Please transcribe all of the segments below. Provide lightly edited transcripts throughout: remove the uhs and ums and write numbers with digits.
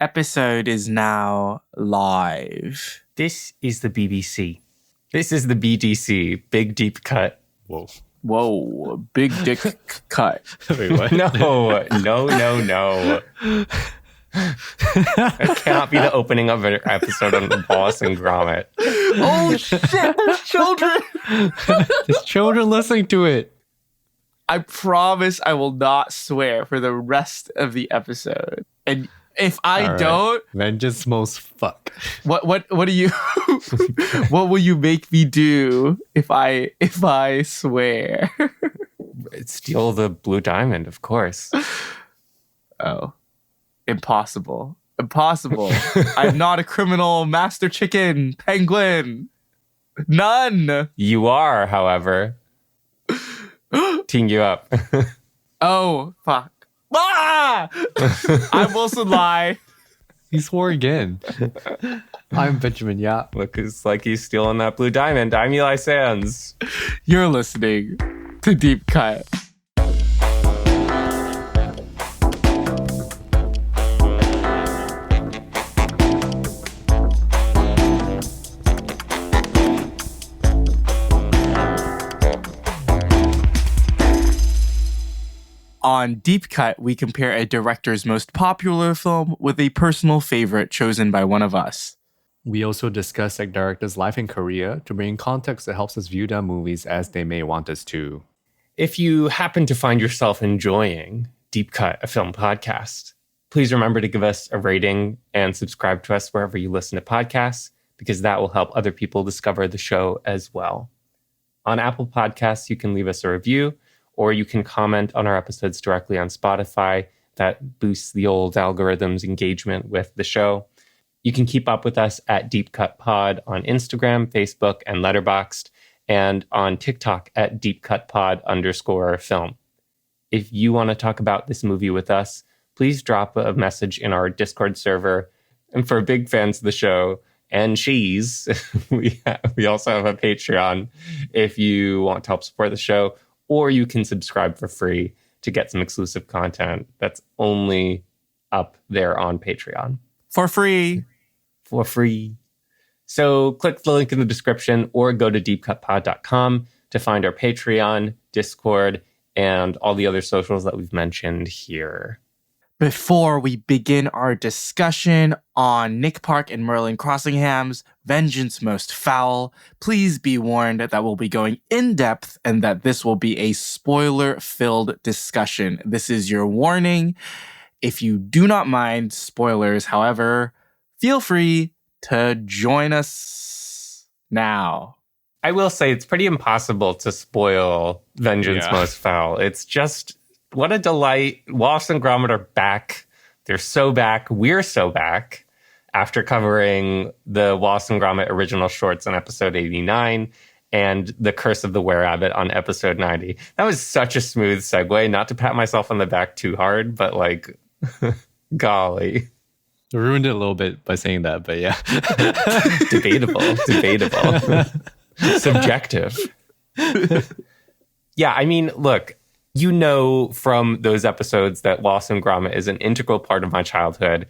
episode is now live. This is the BBC. This is the BDC. Big Deep Cut. Whoa, big dick cut. Wait, what? No. That cannot be the opening of an episode on Wallace and Gromit. Oh shit, there's children. There's children listening to it. I promise I will not swear for the rest of the episode. And if I don't, vengeance most fuck. What do you what will you make me do if I swear? Steal the blue diamond, of course. Oh. Impossible. I'm not a criminal, master chicken, penguin. None. You are, however. Teeing you up. Oh, fuck. Ah! I Wilson lie. He swore again. I'm Benjamin Yap. Look, it's like he's stealing that blue diamond. I'm Eli Sands. You're listening to Deep Cut. On Deep Cut, we compare a director's most popular film with a personal favorite chosen by one of us. We also discuss a director's life and career to bring context that helps us view their movies as they may want us to. If you happen to find yourself enjoying Deep Cut, a film podcast, please remember to give us a rating and subscribe to us wherever you listen to podcasts, because that will help other people discover the show as well. On Apple Podcasts, you can leave us a review, or you can comment on our episodes directly on Spotify. That boosts the old algorithm's engagement with the show. You can keep up with us at Deep Cut Pod on Instagram, Facebook, and Letterboxd, and on TikTok at DeepCutPod_film. If you want to talk about this movie with us, please drop a message in our Discord server. And for big fans of the show and cheese, we also have a Patreon if you want to help support the show. Or you can subscribe for free to get some exclusive content that's only up there on Patreon. For free. So click the link in the description or go to deepcutpod.com to find our Patreon, Discord, and all the other socials that we've mentioned here. Before we begin our discussion on Nick Park and Merlin Crossingham's Vengeance Most Fowl, please be warned that we'll be going in depth and that this will be a spoiler-filled discussion. This is your warning. If you do not mind spoilers, however, feel free to join us now. I will say it's pretty impossible to spoil Vengeance Most Fowl. It's just... what a delight. Wallace and Gromit are back. They're so back. We're so back after covering the Wallace and Gromit original shorts on episode 89 and The Curse of the Were-Rabbit on episode 90. That was such a smooth segue, not to pat myself on the back too hard, but like, golly. I ruined it a little bit by saying that, but yeah. Debatable. Subjective. Yeah, I mean, look, you know from those episodes that Wallace and Gromit is an integral part of my childhood.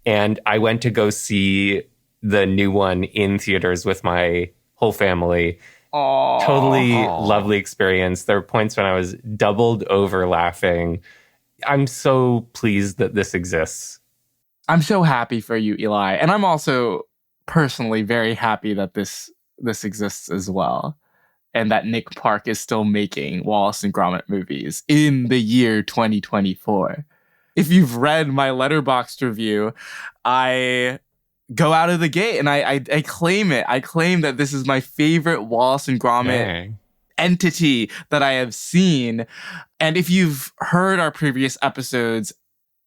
And I went to go see the new one in theaters with my whole family. Aww. Totally lovely experience. There were points when I was doubled over laughing. I'm so pleased that this exists. I'm so happy for you, Eli. And I'm also personally very happy that this exists as well. And that Nick Park is still making Wallace and Gromit movies in the year 2024. If you've read my Letterboxd review, I go out of the gate and I claim it. I claim that this is my favorite Wallace and Gromit entity that I have seen. And if you've heard our previous episodes,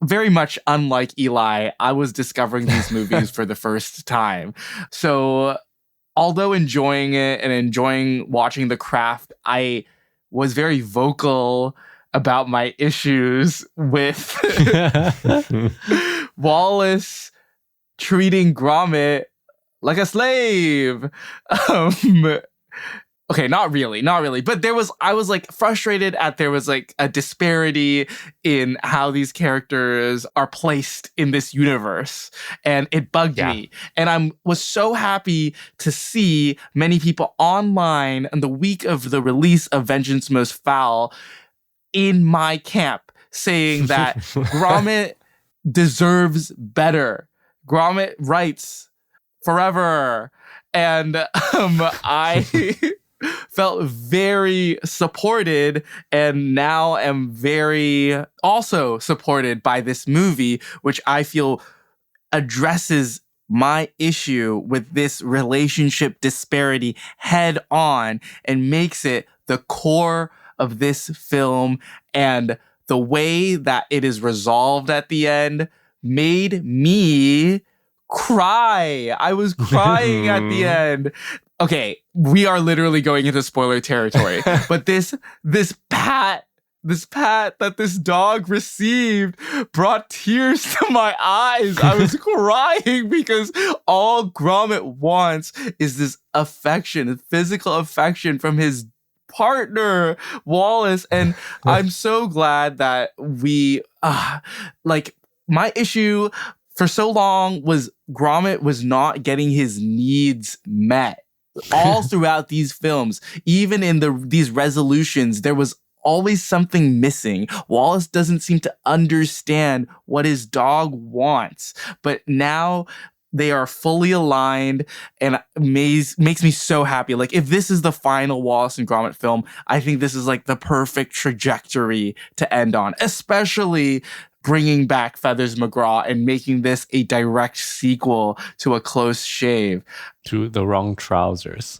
very much unlike Eli, I was discovering these movies for the first time. So... although enjoying it and enjoying watching the craft, I was very vocal about my issues with Wallace treating Gromit like a slave. Okay, not really. But I was like frustrated at there was like a disparity in how these characters are placed in this universe. And it bugged me. And I was so happy to see many people online on the week of the release of Vengeance Most Fowl in my camp saying that Gromit deserves better. Gromit writes forever. And I felt very supported, and now am very also supported by this movie, which I feel addresses my issue with this relationship disparity head on and makes it the core of this film. And the way that it is resolved at the end made me cry. I was crying at the end. Okay, we are literally going into spoiler territory, but this pat that this dog received brought tears to my eyes. I was crying because all Gromit wants is this affection, physical affection from his partner, Wallace. And I'm so glad that we, like, my issue for so long was Gromit was not getting his needs met. All throughout these films, even in these resolutions, there was always something missing. Wallace doesn't seem to understand what his dog wants, but now they are fully aligned, and makes me so happy. Like, if this is the final Wallace and Gromit film, I think this is like the perfect trajectory to end on, especially bringing back Feathers McGraw and making this a direct sequel to A Close Shave. To The Wrong Trousers.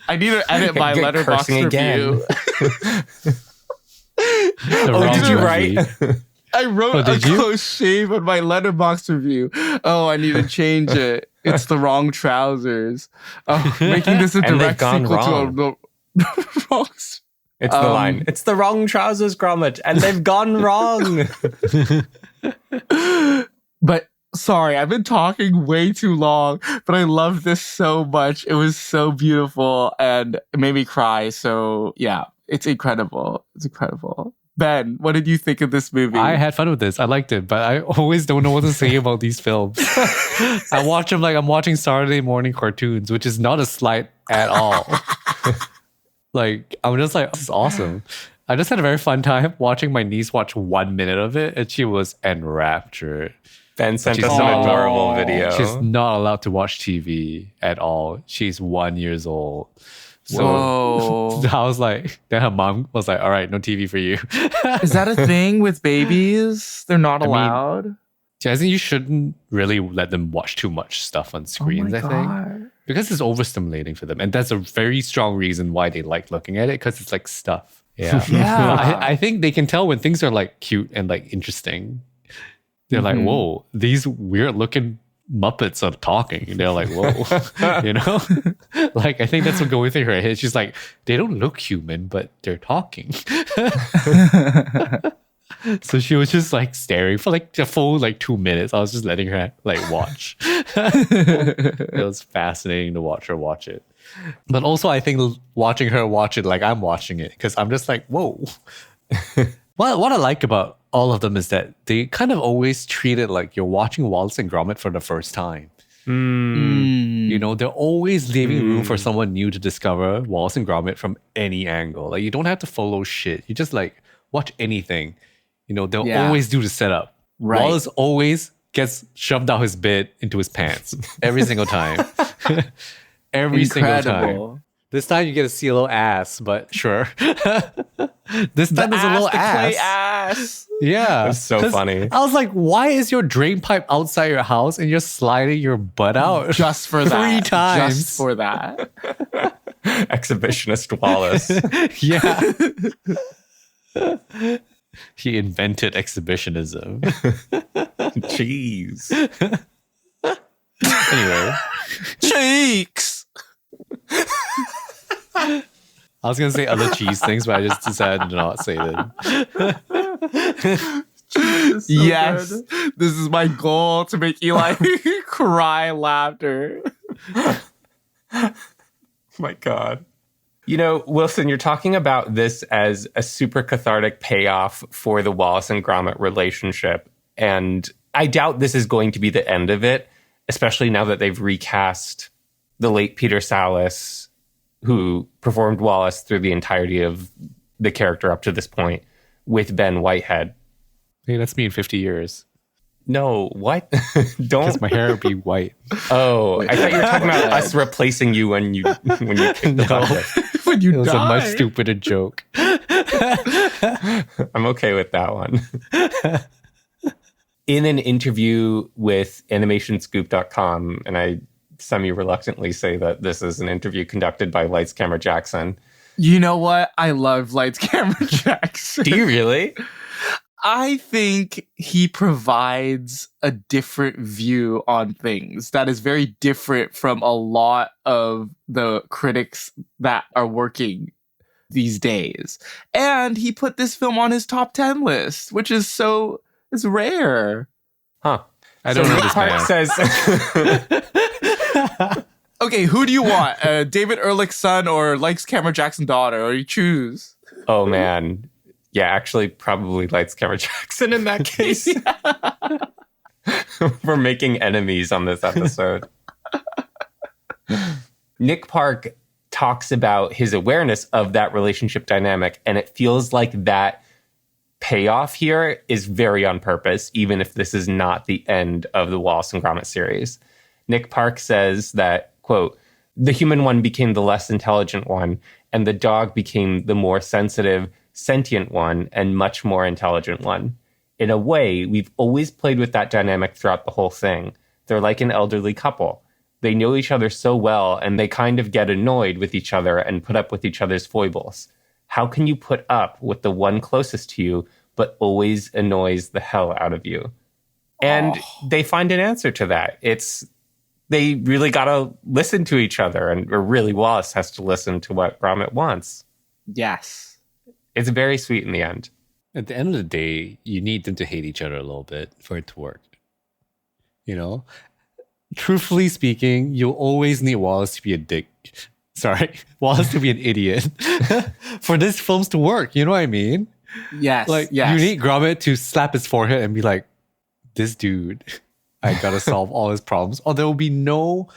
I need to edit my letterbox review. Did you write? I wrote A Close Shave on my letterbox review. Oh, I need to change it. It's The Wrong Trousers. Oh, making this a direct sequel to a wrong. It's the line. It's the wrong trousers, Gromit, and they've gone wrong. But sorry, I've been talking way too long, but I love this so much. It was so beautiful and it made me cry. So yeah, it's incredible. It's incredible. Ben, what did you think of this movie? I had fun with this. I liked it, but I always don't know what to say about these films. I watch them like I'm watching Saturday morning cartoons, which is not a slight at all. Like, I'm just like, this is awesome. I just had a very fun time watching my niece watch 1 minute of it, and she was enraptured. Ben sent us an adorable video. She's not allowed to watch TV at all. She's 1 year old. So I was like, then her mom was like, all right, no TV for you. Is that a thing with babies? They're not allowed? I think you shouldn't really let them watch too much stuff on screens, I think. Because it's overstimulating for them. And that's a very strong reason why they like looking at it, because it's like stuff. Yeah. I think they can tell when things are like cute and like interesting. They're like, whoa, these weird looking Muppets are talking. And they're like, whoa, you know? Like, I think that's what going through her head. She's like, they don't look human, but they're talking. So she was just like staring for like a full like 2 minutes. I was just letting her like watch. It was fascinating to watch her watch it. But also I think watching her watch it like I'm watching it, because I'm just like, whoa. What I like about all of them is that they kind of always treat it like you're watching Wallace and Gromit for the first time. You know, they're always leaving room for someone new to discover Wallace and Gromit from any angle. Like, you don't have to follow shit. You just like watch anything. You know, they'll always do the setup. Right. Wallace always gets shoved out his bed into his pants every single time. Every single time. This time you get to see a little ass, but sure. This time there's a little ass. Yeah. It's so funny. I was like, why is your drain pipe outside your house and you're sliding your butt out? Just for that. 3 times. Just for that. Exhibitionist Wallace. Yeah. He invented exhibitionism. Jeez. Anyway. Cheeks! I was going to say other cheese things, but I just decided to not say them. Yes. Good. This is my goal, to make Eli cry laughter. My God. You know, Wilson, you're talking about this as a super cathartic payoff for the Wallace and Gromit relationship. And I doubt this is going to be the end of it, especially now that they've recast the late Peter Sallis, who performed Wallace through the entirety of the character up to this point, with Ben Whitehead. Hey, that's me in 50 years. No, what? Don't. Because my hair would be white. Oh, I thought you were talking about us replacing you when you kicked the bucket. When you It was die. a much stupider joke. I'm okay with that one. In an interview with animationscoop.com, and I semi-reluctantly say that this is an interview conducted by Lights Camera Jackson. You know what? I love Lights Camera Jackson. Do you really? I think he provides a different view on things that is very different from a lot of the critics that are working these days. And he put this film on his top 10 list, which is it's rare. Huh. I don't so know Nick this Park man. says... Okay, who do you want? David Ehrlich's son or Lights Camera Jackson daughter? Or you choose. Oh, man. Yeah, actually, probably Lights Camera Jackson in that case. We're making enemies on this episode. Nick Park talks about his awareness of that relationship dynamic, and it feels like that payoff here is very on purpose, even if this is not the end of the Wallace and Gromit series. Nick Park says that, quote, the human one became the less intelligent one, and the dog became the more sensitive, sentient one and much more intelligent one. In a way, we've always played with that dynamic throughout the whole thing. They're like an elderly couple. They know each other so well, and they kind of get annoyed with each other and put up with each other's foibles. How can you put up with the one closest to you, but always annoys the hell out of you? And they find an answer to that. They really got to listen to each other, or really Wallace has to listen to what Gromit wants. Yes. It's very sweet in the end. At the end of the day, you need them to hate each other a little bit for it to work. You know? Truthfully speaking, you'll always need Wallace to be a dick. Sorry, Wallace to be an idiot for this films to work. You know what I mean? Yes. You need Gromit to slap his forehead and be like, this dude, I gotta solve all his problems. Or there will be no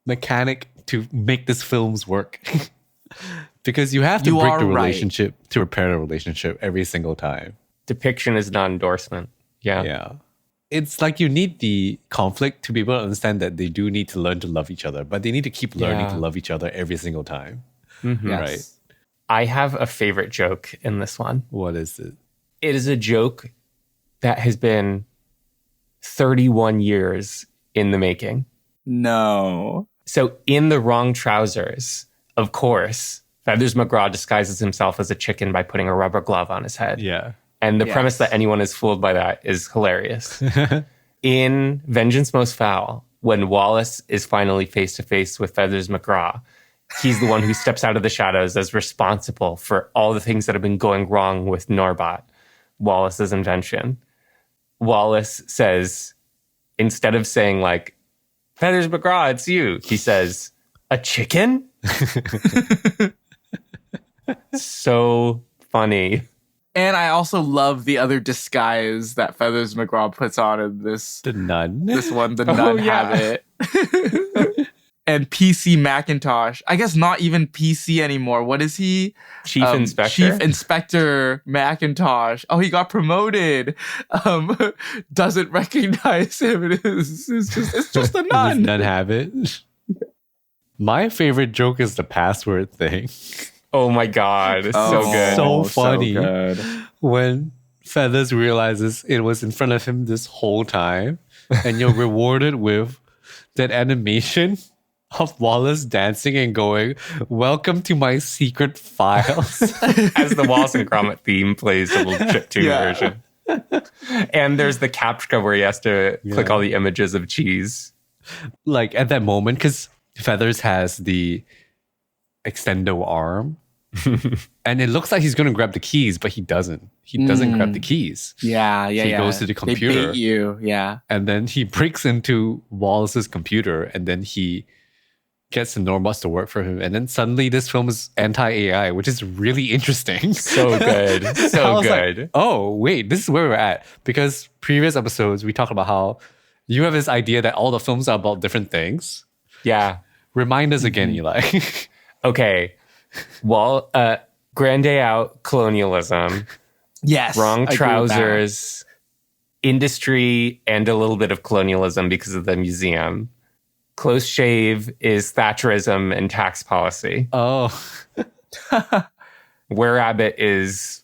mechanic to make this films work. Because you have to break the relationship to repair the relationship every single time. Depiction is not endorsement. Yeah. Yeah. It's like you need the conflict to be able to understand that they do need to learn to love each other, but they need to keep learning to love each other every single time. Mm-hmm. Yes. Right. I have a favorite joke in this one. What is it? It is a joke that has been 31 years in the making. No. So in The Wrong Trousers, of course, Feathers McGraw disguises himself as a chicken by putting a rubber glove on his head. Yeah. And the premise that anyone is fooled by that is hilarious. In Vengeance Most Fowl, when Wallace is finally face to face with Feathers McGraw, he's the one who steps out of the shadows as responsible for all the things that have been going wrong with Norbot, Wallace's invention. Wallace says, instead of saying like, Feathers McGraw, it's you, he says, a chicken? So funny. And I also love the other disguise that Feathers McGraw puts on in this. The nun. This one, the nun habit. And PC Macintosh. I guess not even PC anymore. What is he? Chief Inspector. Chief Inspector Macintosh. Oh, he got promoted. Doesn't recognize him. It's just a nun. This nun habit. My favorite joke is the password thing. Oh my God. So good. So funny. So good. When Feathers realizes it was in front of him this whole time, and you're rewarded with that animation of Wallace dancing and going, "Welcome to my secret files." As the Wallace and Gromit theme plays the little chiptune version. And there's the captcha where he has to click all the images of cheese. Like at that moment, because Feathers has the extendo arm. And it looks like he's going to grab the keys, but he doesn't. He doesn't grab the keys. He goes to the computer. They bait you, yeah. And then he breaks into Wallace's computer, and then he gets the Norbots to work for him, and then suddenly this film is anti-AI, which is really interesting. So good. I So was good. like, oh, wait, this is where we're at. Because previous episodes, we talked about how you have this idea that all the films are about different things. Yeah. Remind us again, Eli. Okay. Well, Grand Day Out, colonialism, Yes. wrong I agree with that. trousers, industry, and a little bit of colonialism because of the museum. Close shave is Thatcherism and tax policy. Oh, Where Rabbit is,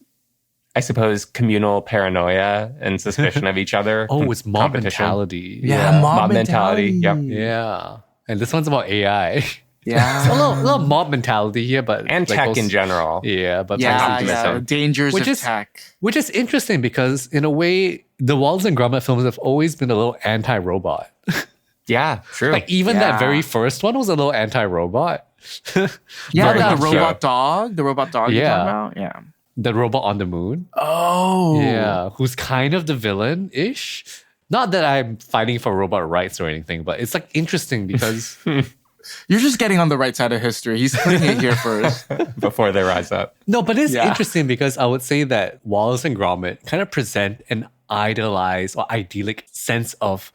I suppose, communal paranoia and suspicion of each other. oh, it's mob Competition. mentality. Yeah, mob mentality. Yep. Yeah. And this one's about AI. Yeah. So a little mob mentality here, but And like tech also- in general. Yeah, but Yeah, optimism. yeah. Dangers Which of is- tech. which is interesting because in a way, the Wallace and Gromit films have always been a little anti-robot. Yeah, true. Like even Yeah. that very first one was a little anti-robot. Yeah, Very the much robot dog. The robot dog you're Yeah. talking about? Yeah. The robot on the moon. Oh. Yeah, who's kind of the villain-ish. Not that I'm fighting for robot rights or anything, but it's like interesting because You're just getting on the right side of history. He's putting it here first. Before they rise up. no, but it's Yeah. interesting because I would say that Wallace and Gromit kind of present an idealized or idyllic sense of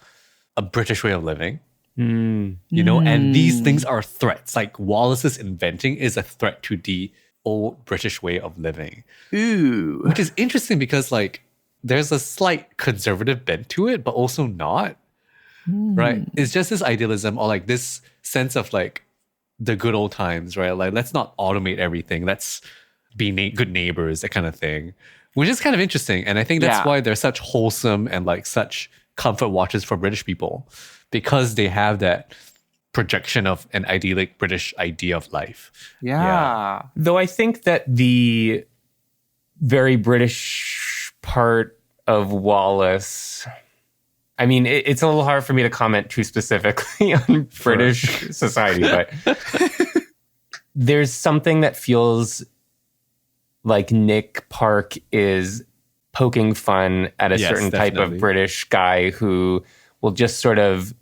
a British way of living. You know, and these things are threats. Like Wallace's inventing is a threat to the old British way of living, Ooh. which is interesting because like there's a slight conservative bent to it, but also not. Right? It's just this idealism or like this sense of like the good old times, right? Like let's not automate everything. Let's be good neighbors, that kind of thing, which is kind of interesting. And I think that's Yeah. why they're such wholesome and like such comfort watches for British people because they have that projection of an idyllic British idea of life. Yeah. Though I think that the very British part of Wallace, I mean, it's a little hard for me to comment too specifically on British society, but there's something that feels like Nick Park is poking fun at a Yes, certain type definitely. of British guy who will just sort of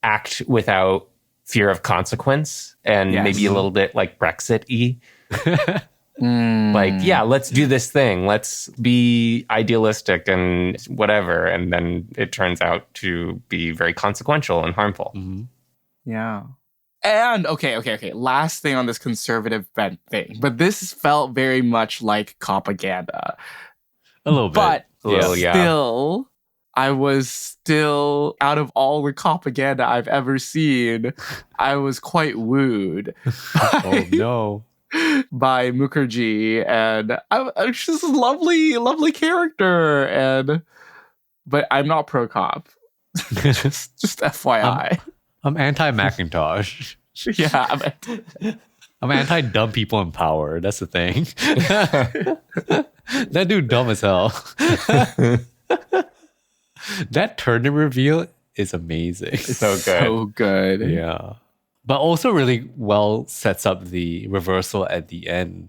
act without fear of consequence and Yes. maybe a little bit like Brexit-y. Like, yeah, let's do this thing. Let's be idealistic and whatever. And then it turns out to be very consequential and harmful. Yeah. And okay. Last thing on this conservative bent thing, but this felt very much like propaganda. A little bit. But A little, yeah. still, I was still, out of all the propaganda I've ever seen, I was quite wooed Oh no. by Mukherjee, and she's just a lovely character, but I'm not pro cop. just FYI. I'm anti-Macintosh. Yeah, I'm anti-dumb people in power. That's the thing. That dude dumb as hell. That turnip reveal is amazing. So good. so good. Yeah. But also really well sets up the reversal at the end.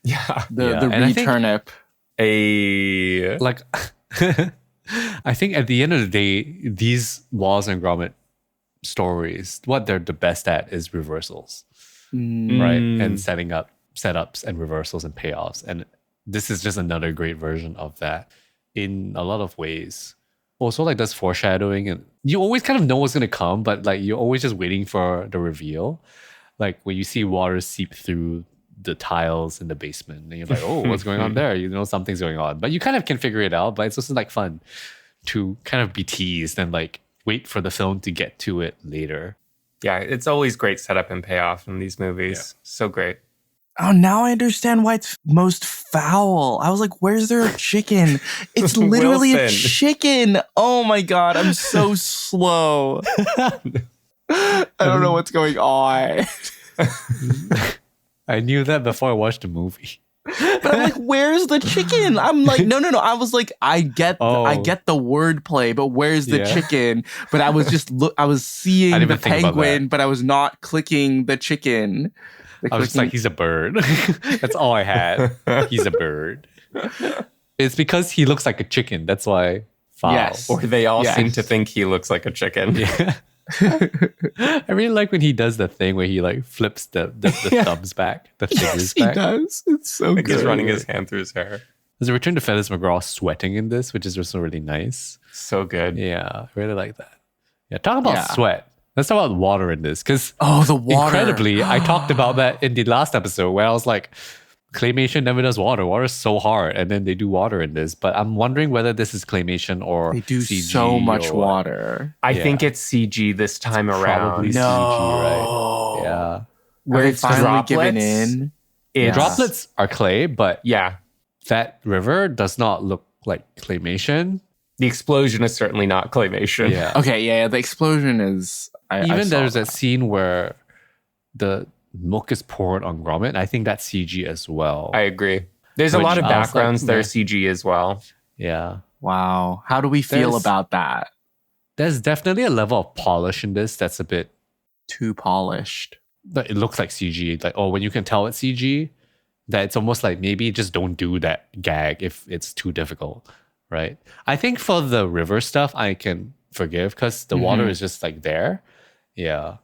Yeah. The Yeah, and I think- returnip. Like, I think at the end of the day, these Wallace and Gromit stories, what they're the best at is reversals, right? And setting up setups and reversals and payoffs. And this is just another great version of that in a lot of ways. Also, like there's foreshadowing, and you always kind of know what's gonna come, but like you're always just waiting for the reveal. Like when you see water seep through the tiles in the basement, and you're like, "Oh, what's going on there?" You know something's going on, but you kind of can figure it out. But it's also like fun to kind of be teased and like wait for the film to get to it later. Yeah, it's always great setup and payoff in these movies. So great. Oh, now I understand why it's Most Fowl. I was like, where's there a chicken? It's literally a Wilson. chicken. Oh my God, I'm so slow. I don't know what's going on. I knew that before I watched the movie. But I'm like, where's the chicken? I'm like, no. I was like, I get the wordplay, but where's the Yeah. chicken? But I was just I was seeing I didn't the even think about penguin, that. but I was not clicking the chicken. I was just like, he's a bird. That's all I had. He's a bird. It's because he looks like a chicken. That's why fowl. Yes. Or they all Yes. seem to think he looks like a chicken. Yeah. I really like when he does the thing where he like flips the thumbs back, the fingers Yes, back. he does. It's so Like good. he's running his hand through his hair. There's a return to Felix McGraw sweating in this, which is also really nice. So good. Yeah, I really like that. Yeah, talk about Yeah. sweat. Let's talk about water in this, because Oh, the water. incredibly, I talked about that in the last episode where I was like, claymation never does water. Water is so hard, and then they do water in this. But I'm wondering whether this is claymation or They do CG so much or what. water. I Yeah. think it's CG this time around. Probably No. CG, right? Yeah. Where Are they it's finally giving droplets. in? It's, Droplets are clay, but Yeah. that river does not look like claymation. The explosion is certainly not claymation. Yeah. Okay, yeah, the explosion is. I Even saw there's that. that scene where the milk is poured on Gromit. I think that's CG as well. I agree. There's a Which lot of I was like, backgrounds that meh. are CG as well. Yeah. Wow. How do we feel There's- about that? There's definitely a level of polish in this that's a bit, Too polished. but it looks like CG. Like, oh, when you can tell it's CG, that it's almost like maybe just don't do that gag if it's too difficult, right? I think for the river stuff, I can forgive because the water is just like there. Yeah.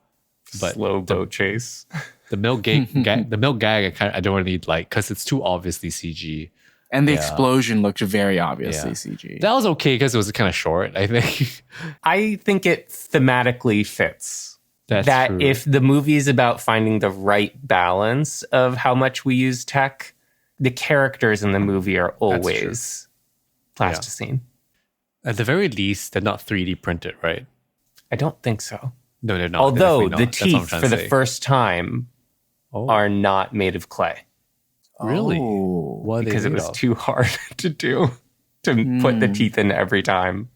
But Slow boat chase. the milk gag, the milk gag, I don't really like because it's too obviously CG. And the Yeah. explosion looked very obviously Yeah. CG. That was okay because it was kind of short, I think. I think it thematically fits. That's that true. if the movie is about finding the right balance of how much we use tech, the characters in the movie are always plasticine. At the very least, they're not 3D printed, right? I don't think so. No, they're not. Although They're definitely the not. That's what I'm teeth trying for to the say. first time Oh, are not made of clay really? Oh. What are they because it made was of? too hard to do to put the teeth in every time.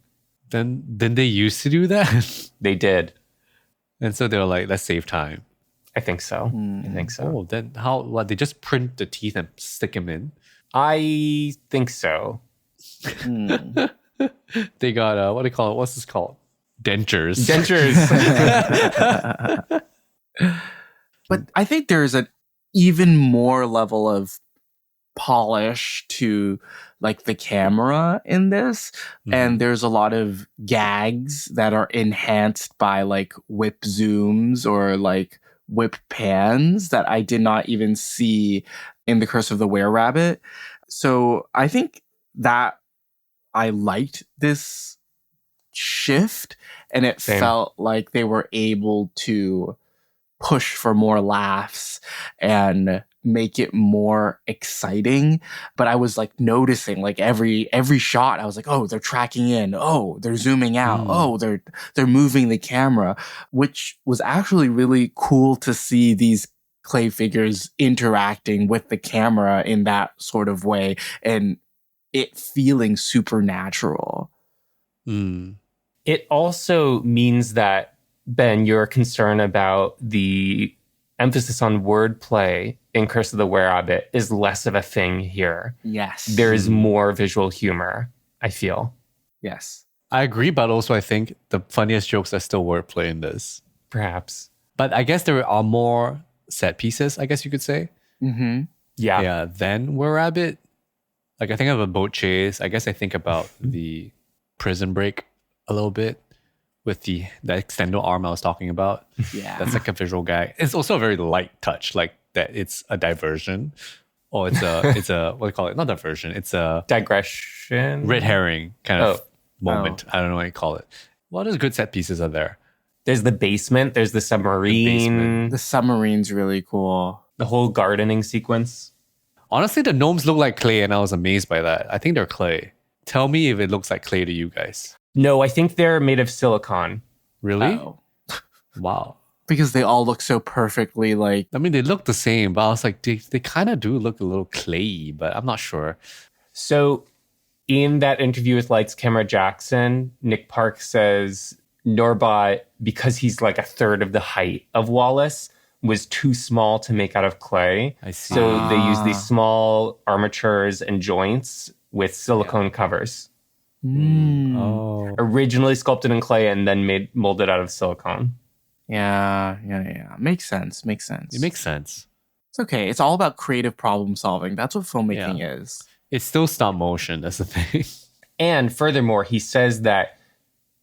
Then they used to do that, They did. and so they were like, let's save time. I think so. I think so. Oh, then how? What? They just print the teeth and stick them in. I think so. They got what do they call it? What's this called? Dentures. Dentures. But I think there's an even more level of polish to like the camera in this. And there's a lot of gags that are enhanced by like whip zooms or like whip pans that I did not even see in The Curse of the Were-Rabbit. So I think that I liked this shift, and it Same. felt like they were able to push for more laughs and make it more exciting. But I was like noticing like every shot, I was like, oh, they're tracking in, oh, they're zooming out, oh, they're moving the camera, which was actually really cool to see these clay figures interacting with the camera in that sort of way and it feeling supernatural. It also means that, Ben, your concern about the emphasis on wordplay in Curse of the Were-Rabbit is less of a thing here. Yes. There is more visual humor, I feel. Yes. I agree, but also I think the funniest jokes are still wordplay in this. Perhaps. But I guess there are more set pieces, I guess you could say. Mm-hmm. Yeah. Yeah, then Were-Rabbit. Like I think of a boat chase. I guess I think about the prison break a little bit with the extendo arm I was talking about. Yeah. That's like a visual gag. It's also a very light touch, like that it's a diversion. Or it's a what do you call it? Not diversion. It's a Digression. red herring kind of Oh. moment. I don't know what you call it. What other good set pieces are there? There's the basement. There's the submarine. The submarine's really cool. The whole gardening sequence. Honestly, the gnomes look like clay, and I was amazed by that. I think they're clay. Tell me if it looks like clay to you guys. No, I think they're made of silicone. Really? Oh. Wow. Because they all look so perfectly like I mean, they look the same, but I was like, they kind of do look a little clayey, but I'm not sure. So in that interview with Lights Camera Jackson, Nick Park says Norbot, because he's like a third of the height of Wallace, was too small to make out of clay. I see. So they use these small armatures and joints with silicone covers. Oh. Originally sculpted in clay and then molded out of silicone. yeah. Makes sense. It makes sense. It's okay. It's all about creative problem solving. That's what filmmaking is. It's still stop motion. That's the thing. And furthermore, he says that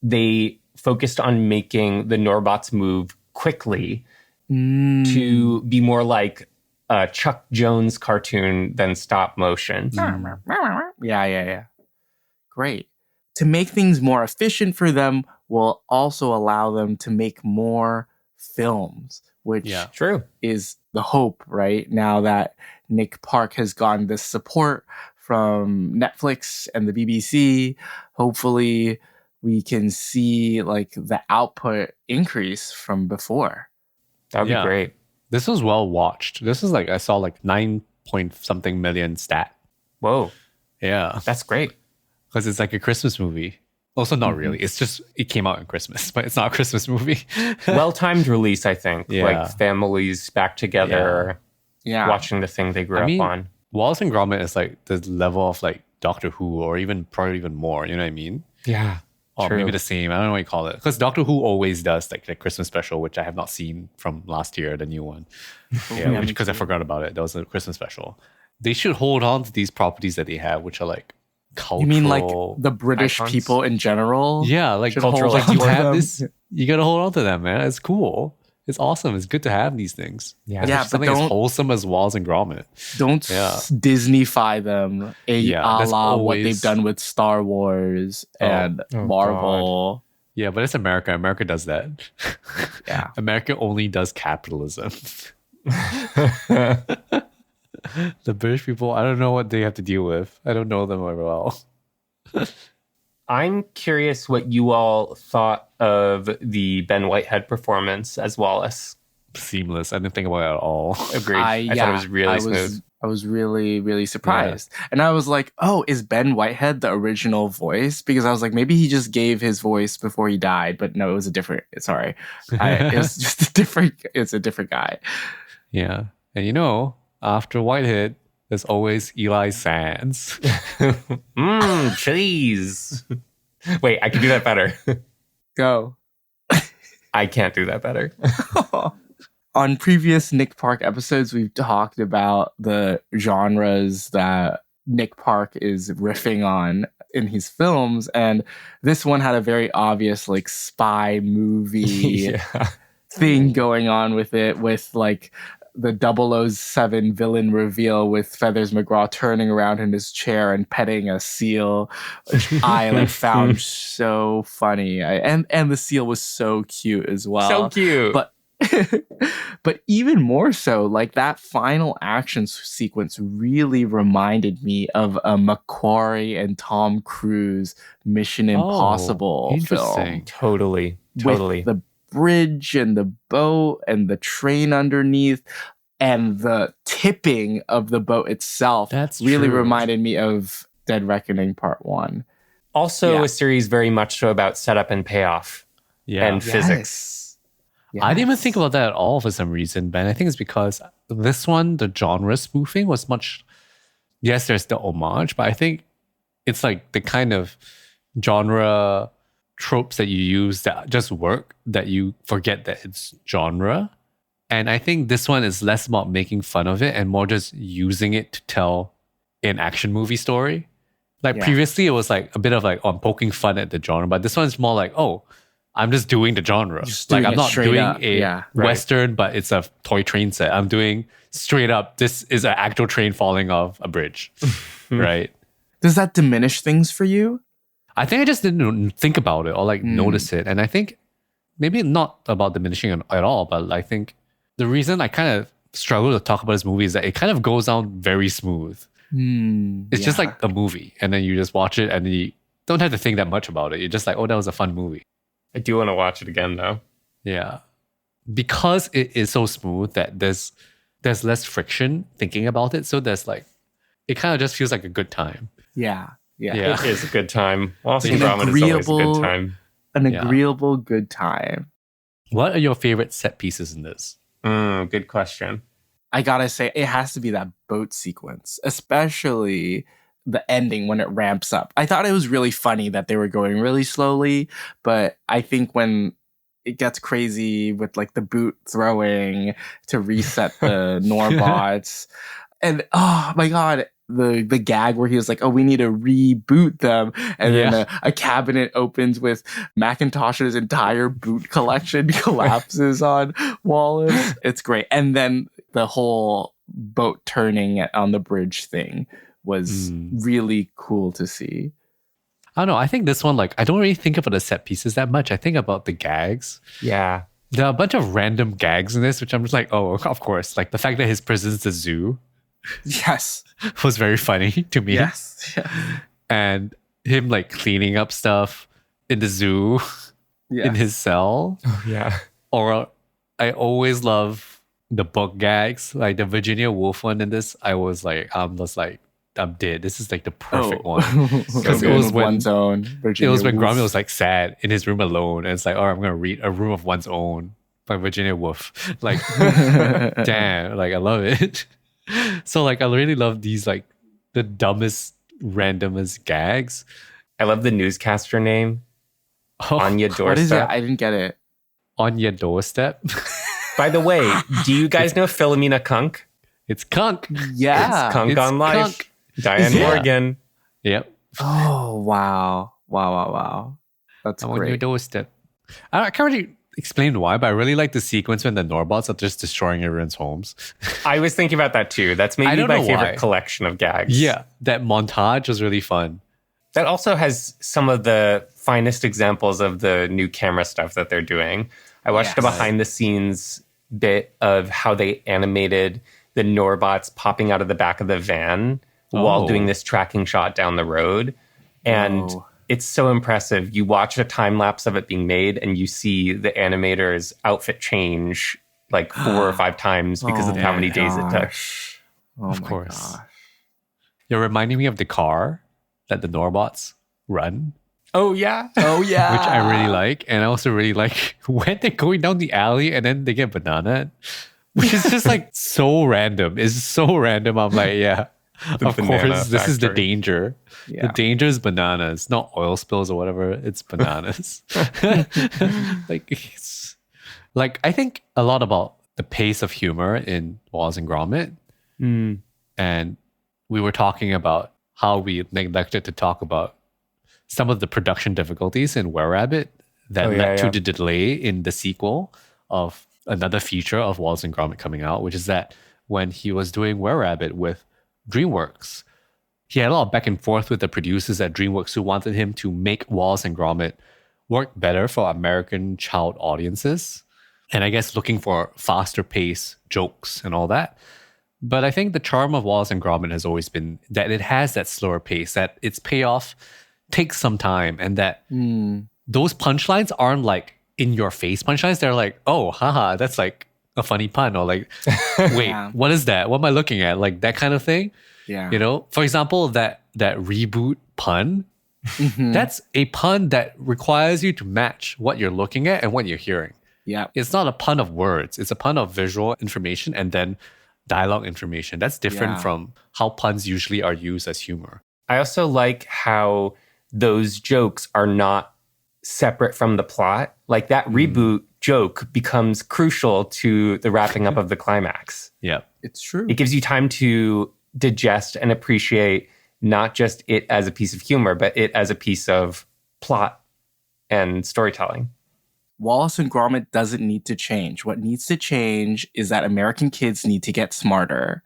they focused on making the Norbots move quickly to be more like a Chuck Jones cartoon than stop motion. Yeah. Great. To make things more efficient for them will also allow them to make more films, which True. is the hope, right? Now that Nick Park has gotten this support from Netflix and the BBC, hopefully we can see like the output increase from before. That'd be great. This was well watched. This is like, I saw like 9 point something million stat. Whoa. Yeah. That's great. Because it's like a Christmas movie. Also, not really. It's just, it came out in Christmas, but it's not a Christmas movie. Well-timed release, I think. Yeah. Like families back together, watching the thing they grew up on. Wallace and Gromit is like the level of like Doctor Who, or even probably even more. You know what I mean? Yeah. Or maybe the same. I don't know what you call it. Because Doctor Who always does like the Christmas special, which I have not seen from last year, the new one. Because I forgot about it. That was a Christmas special. They should hold on to these properties that they have, which are like cultural. You mean like the British icons? people in general? Yeah, like should cultural. hold Like on you to have them? this, you gotta hold on to them, man. It's cool. It's awesome. It's good to have these things. Yeah, Especially but something as don't- wholesome as Wallace and Gromit. Don't Disneyfy them a la there's what always- they've done with Star Wars and Marvel. Yeah, but it's America. America does that. Yeah. America only does capitalism. The British people, I don't know what they have to deal with. I don't know them very well. I'm curious what you all thought of the Ben Whitehead performance as Wallace. Seamless. I didn't think about it at all. Agreed. I thought it was really smooth. I was really, really surprised. And I was like, oh, is Ben Whitehead the original voice? Because I was like, maybe he just gave his voice before he died. But no, it was a different, sorry. It's just it's a different guy. Yeah. And you know, after Whitehead, there's always Eli Sands. Cheese. Wait, I can do that better. Go. I can't do that better. On previous Nick Park episodes, we've talked about the genres that Nick Park is riffing on in his films. And this one had a very obvious like spy movie thing going on with it, with like the 007 villain reveal with Feathers McGraw turning around in his chair and petting a seal, which I like found so funny. And the seal was so cute as well. So cute. But even more so, like that final action sequence really reminded me of a Macquarie and Tom Cruise Mission Impossible film. Totally. With the bridge and the boat and the train underneath and the tipping of the boat itself. That's really true. reminded me of Dead Reckoning Part 1. Also a series very much so about setup and payoff and physics. I didn't even think about that at all for some reason, Ben. I think it's because this one, the genre spoofing was much... Yes, there's the homage, but I think it's like the kind of genre tropes that you use that just work, that you forget that it's genre. And I think this one is less about making fun of it and more just using it to tell an action movie story. Like previously, it was like a bit of like, I'm poking fun at the genre, but this one's more like, oh, I'm just doing the genre. Like I'm not doing a Western, but it's a toy train set. I'm doing straight up, this is an actual train falling off a bridge, right? Does that diminish things for you? I think I just didn't think about it or like notice it. And I think maybe not about diminishing at all, but I think the reason I kind of struggle to talk about this movie is that it kind of goes down very smooth. It's just like a movie. And then you just watch it and you don't have to think that much about it. You're just like, oh, that was a fun movie. I do want to watch it again, though. Yeah. Because it is so smooth that there's less friction thinking about it. So there's like, it kind of just feels like a good time. Yeah. It is a good time. Wallace and Gromit is always a good time. An agreeable good time. What are your favorite set pieces in this? Good question. I gotta say, it has to be that boat sequence, especially the ending when it ramps up. I thought it was really funny that they were going really slowly, but I think when it gets crazy with like the boot throwing to reset the Norbots, and oh my god, the gag where he was like, oh, we need to reboot them. And then a cabinet opens with Macintosh's entire boot collection collapses on Wallace. It's great. And then the whole boat turning on the bridge thing was really cool to see. I don't know. I think this one, like, I don't really think about the set pieces that much. I think about the gags. Yeah. There are a bunch of random gags in this, which I'm just like, oh, of course. Like the fact that his prison's a zoo. Yes. Was very funny to me. Yes. And him like cleaning up stuff in the zoo in his cell. Oh, yeah. Or I always love the book gags. Like the Virginia Woolf one in this, I'm dead. This is like the perfect one. Because it was when Gromit was like sad in his room alone. And it's like, oh, I'm going to read A Room of One's Own by Virginia Woolf. Like, damn, like I love it. So like I really love these like the dumbest, randomest gags. I love the newscaster name. On Your Doorstep. What is it? I didn't get it. On Your Doorstep. By the way, do you guys know Philomena Kunk? It's Kunk. Yeah. It's Kunk on Life. Kunk. Diane Morgan. Yep. Oh, wow. That's I'm great. On Your Doorstep. I can't really explain why, but I really like the sequence when the Norbots are just destroying everyone's homes. I was thinking about that too. That's maybe my favorite collection of gags. Yeah, that montage was really fun. That also has some of the finest examples of the new camera stuff that they're doing. I watched a behind the scenes bit of how they animated the Norbots popping out of the back of the van while doing this tracking shot down the road. And it's so impressive. You watch a time lapse of it being made and you see the animator's outfit change like 4 or 5 times because of how many days it took. Of course. Gosh. You're reminding me of the car that the Norbots run. Oh, yeah. Which I really like. And I also really like when they're going down the alley and then they get banana, which is just like so random. It's so random. I'm like, yeah. Of course, this is the danger. Yeah. The danger is bananas, not oil spills or whatever. It's bananas. like I think a lot about the pace of humor in Wallace and Gromit. And we were talking about how we neglected to talk about some of the production difficulties in Were Rabbit that led to the delay in the sequel of another feature of Wallace and Gromit coming out, which is that when he was doing Were Rabbit with DreamWorks, he had a lot of back and forth with the producers at DreamWorks who wanted him to make Wallace and Gromit work better for American child audiences. And I guess looking for faster pace jokes and all that. But I think the charm of Wallace and Gromit has always been that it has that slower pace, that its payoff takes some time, and that those punchlines aren't like in your face punchlines. They're like, oh, haha, that's like a funny pun, or like, wait, what is that? What am I looking at? Like that kind of thing. Yeah. You know, for example, that reboot pun, that's a pun that requires you to match what you're looking at and what you're hearing. Yeah. It's not a pun of words. It's a pun of visual information and then dialogue information. That's different from how puns usually are used as humor. I also like how those jokes are not separate from the plot. Like that reboot joke becomes crucial to the wrapping up of the climax. Yeah, it's true. It gives you time to digest and appreciate not just it as a piece of humor, but it as a piece of plot and storytelling. Wallace and Gromit doesn't need to change. What needs to change is that American kids need to get smarter.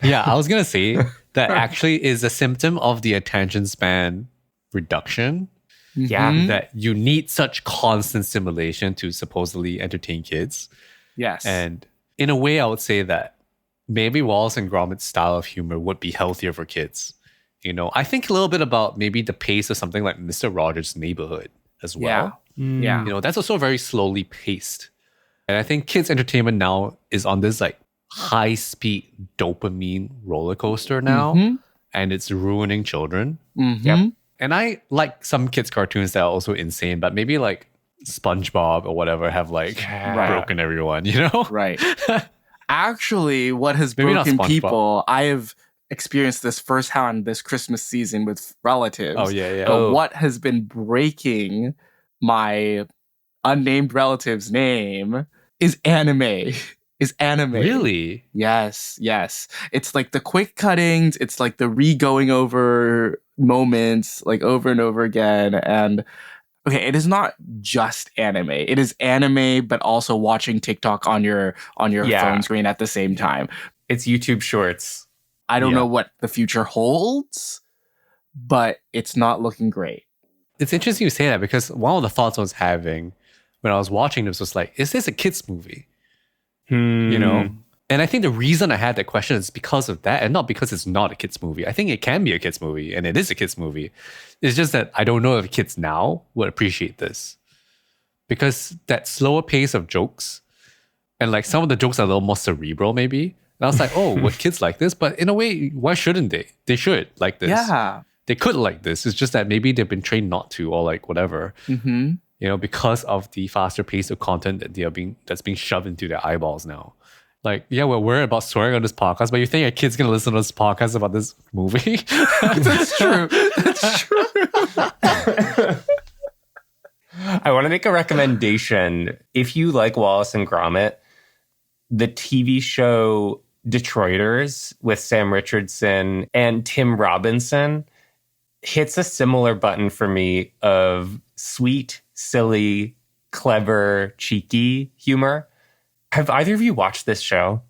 Yeah, I was going to say that actually is a symptom of the attention span reduction. Yeah. That you need such constant stimulation to supposedly entertain kids. Yes. And in a way, I would say that maybe Wallace and Gromit's style of humor would be healthier for kids. You know, I think a little bit about maybe the pace of something like Mr. Rogers' Neighborhood as well. Yeah. You know, that's also very slowly paced. And I think kids' entertainment now is on this like high-speed dopamine roller coaster now. And it's ruining children. Yep. And I like some kids' cartoons that are also insane, but maybe like SpongeBob or whatever have like broken everyone, you know? Right. Actually, what has broken people, I have experienced this firsthand this Christmas season with relatives. Oh, yeah. But what has been breaking my unnamed relative's name is anime. is anime. Really? Yes. It's like the quick cuttings. It's like the re-going over moments like over and over again. And okay, it is not just anime. It is anime, but also watching TikTok on your phone screen at the same time. It's YouTube Shorts. I don't know what the future holds, but it's not looking great. It's interesting you say that because one of the thoughts I was having when I was watching this was like, is this a kids movie? You know? And I think the reason I had that question is because of that and not because it's not a kids movie. I think it can be a kids movie and it is a kids movie. It's just that I don't know if kids now would appreciate this. Because that slower pace of jokes and like some of the jokes are a little more cerebral maybe. And I was like, oh, would kids like this? But in a way, why shouldn't they? They should like this. Yeah. They could like this. It's just that maybe they've been trained not to or like whatever. Mm-hmm. You know, because of the faster pace of content that that's being shoved into their eyeballs now. Like, yeah, we're worried about swearing on this podcast, but you think a kid's gonna listen to this podcast about this movie? That's true. That's true. I want to make a recommendation. If you like Wallace and Gromit, the TV show Detroiters with Sam Richardson and Tim Robinson hits a similar button for me of sweet, silly, clever, cheeky humor. Have either of you watched this show?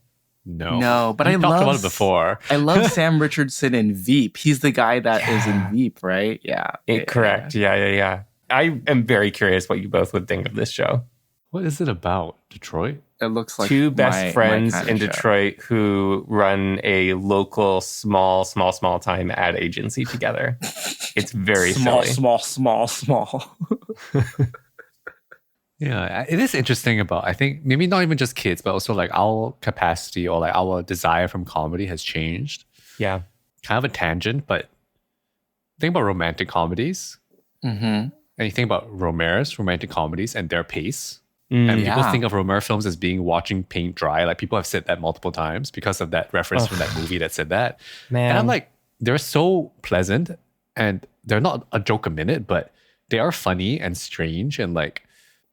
No, but I talked about it before. I love Sam Richardson in Veep. He's the guy that is in Veep, right? Yeah. Correct. Yeah. I am very curious what you both would think of this show. What is it about? Detroit? It looks like two best friends my in Detroit who run a local small time ad agency together. It's very small. Yeah, it is interesting about, I think, maybe not even just kids, but also like our capacity or like our desire from comedy has changed. Yeah. Kind of a tangent, but think about romantic comedies. Mm-hmm. And you think about Romero's romantic comedies and their pace. And people think of Romero films as being watching paint dry. Like people have said that multiple times because of that reference from that movie that said that. Man. And I'm like, they're so pleasant and they're not a joke a minute, but they are funny and strange and like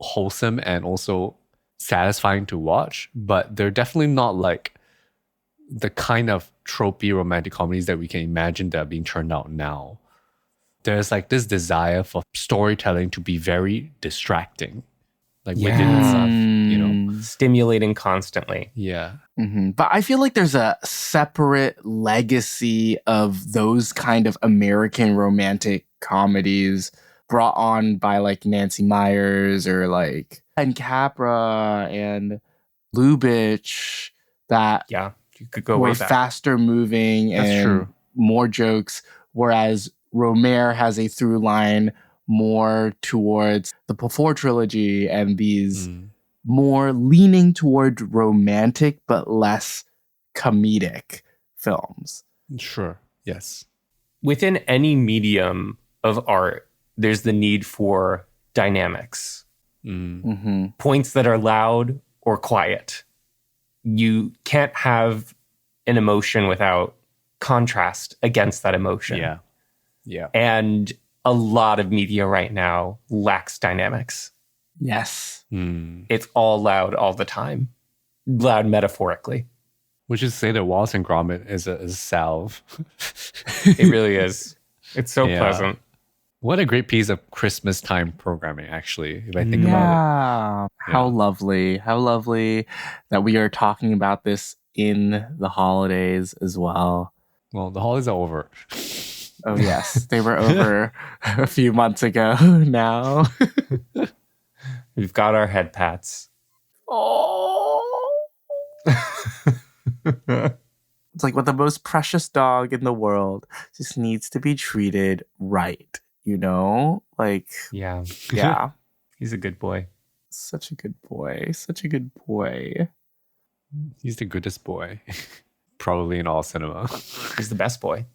wholesome and also satisfying to watch. But they're definitely not like the kind of tropey romantic comedies that we can imagine that are being turned out now. There's like this desire for storytelling to be very distracting. Like wicked and stuff, you know, stimulating constantly. Yeah. Mm-hmm. But I feel like there's a separate legacy of those kind of American romantic comedies brought on by like Nancy Meyers or like and Capra and Lubitsch that you could go were way back. faster moving and more jokes, whereas Romero has a through line more towards the Before trilogy and these more leaning toward romantic but less comedic films. Sure. Yes. Within any medium of art, there's the need for dynamics. Mm-hmm. Points that are loud or quiet. You can't have an emotion without contrast against that emotion. Yeah. Yeah. And a lot of media right now lacks dynamics. Yes. It's all loud all the time. Loud metaphorically. Which is to say that Wallace and Gromit is a salve. It really is. It's so pleasant. What a great piece of Christmas time programming, actually, if I think about it. How lovely. How lovely that we are talking about this in the holidays as well. Well, the holidays are over. Oh, yes. They were over a few months ago now. We've got our head pats. Oh. It's like what the most precious dog in the world just needs to be treated right, you know? Like, yeah. He's a good boy. Such a good boy. Such a good boy. He's the goodest boy. Probably in all cinema. He's the best boy.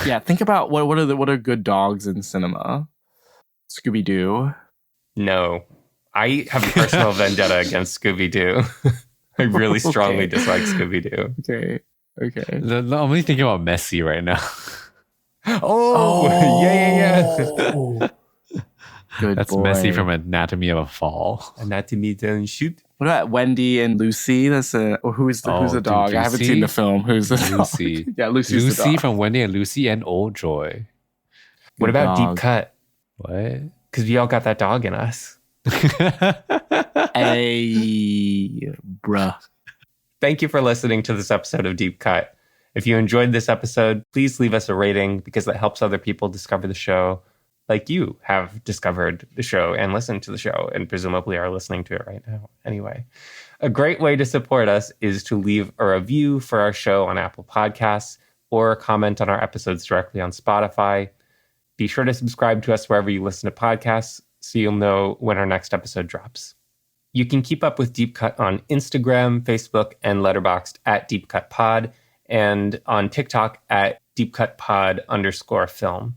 Yeah, think about what are good dogs in cinema? Scooby-Doo. No. I have a personal vendetta against Scooby-Doo. I really strongly dislike Scooby-Doo. Okay. I'm only thinking about Messi right now. Yeah. Good That's boy. Messi from Anatomy of a Fall. Anatomy don't shoot. What about Wendy and Lucy? That's who's the dog? I haven't Lucy? seen the film. Who's the Lucy. dog? Yeah, Lucy's the Lucy dog. from Wendy and Lucy and Old Joy. What about dog. Deep Cut? What? Because we all got that dog in us. Hey, bruh. Thank you for listening to this episode of Deep Cut. If you enjoyed this episode, please leave us a rating because that helps other people discover the show, like you have discovered the show and listened to the show and presumably are listening to it right now. Anyway, a great way to support us is to leave a review for our show on Apple Podcasts or comment on our episodes directly on Spotify. Be sure to subscribe to us wherever you listen to podcasts so you'll know when our next episode drops. You can keep up with Deep Cut on Instagram, Facebook, and Letterboxd at Deep Cut Pod, and on TikTok at deepcutpod_film.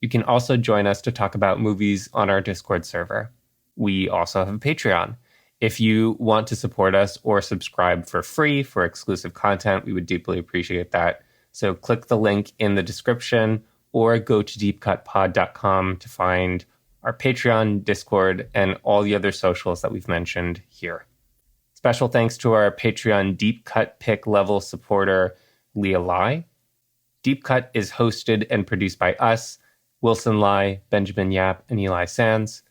You can also join us to talk about movies on our Discord server. We also have a Patreon. If you want to support us or subscribe for free for exclusive content, we would deeply appreciate that. So click the link in the description or go to deepcutpod.com to find our Patreon, Discord, and all the other socials that we've mentioned here. Special thanks to our Patreon Deep Cut Pick level supporter, Leah Lai. Deep Cut is hosted and produced by us, Wilson Lai, Benjamin Yap, and Eli Sands.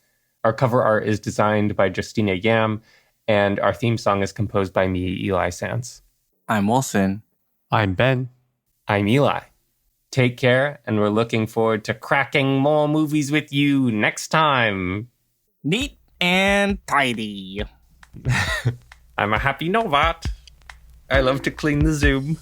Our cover art is designed by Justina Yam, and our theme song is composed by me, Eli Sands. I'm Wilson. I'm Ben. I'm Eli. Take care, and we're looking forward to cracking more movies with you next time. Neat and tidy. I'm a happy Novat. I love to clean the Zoom.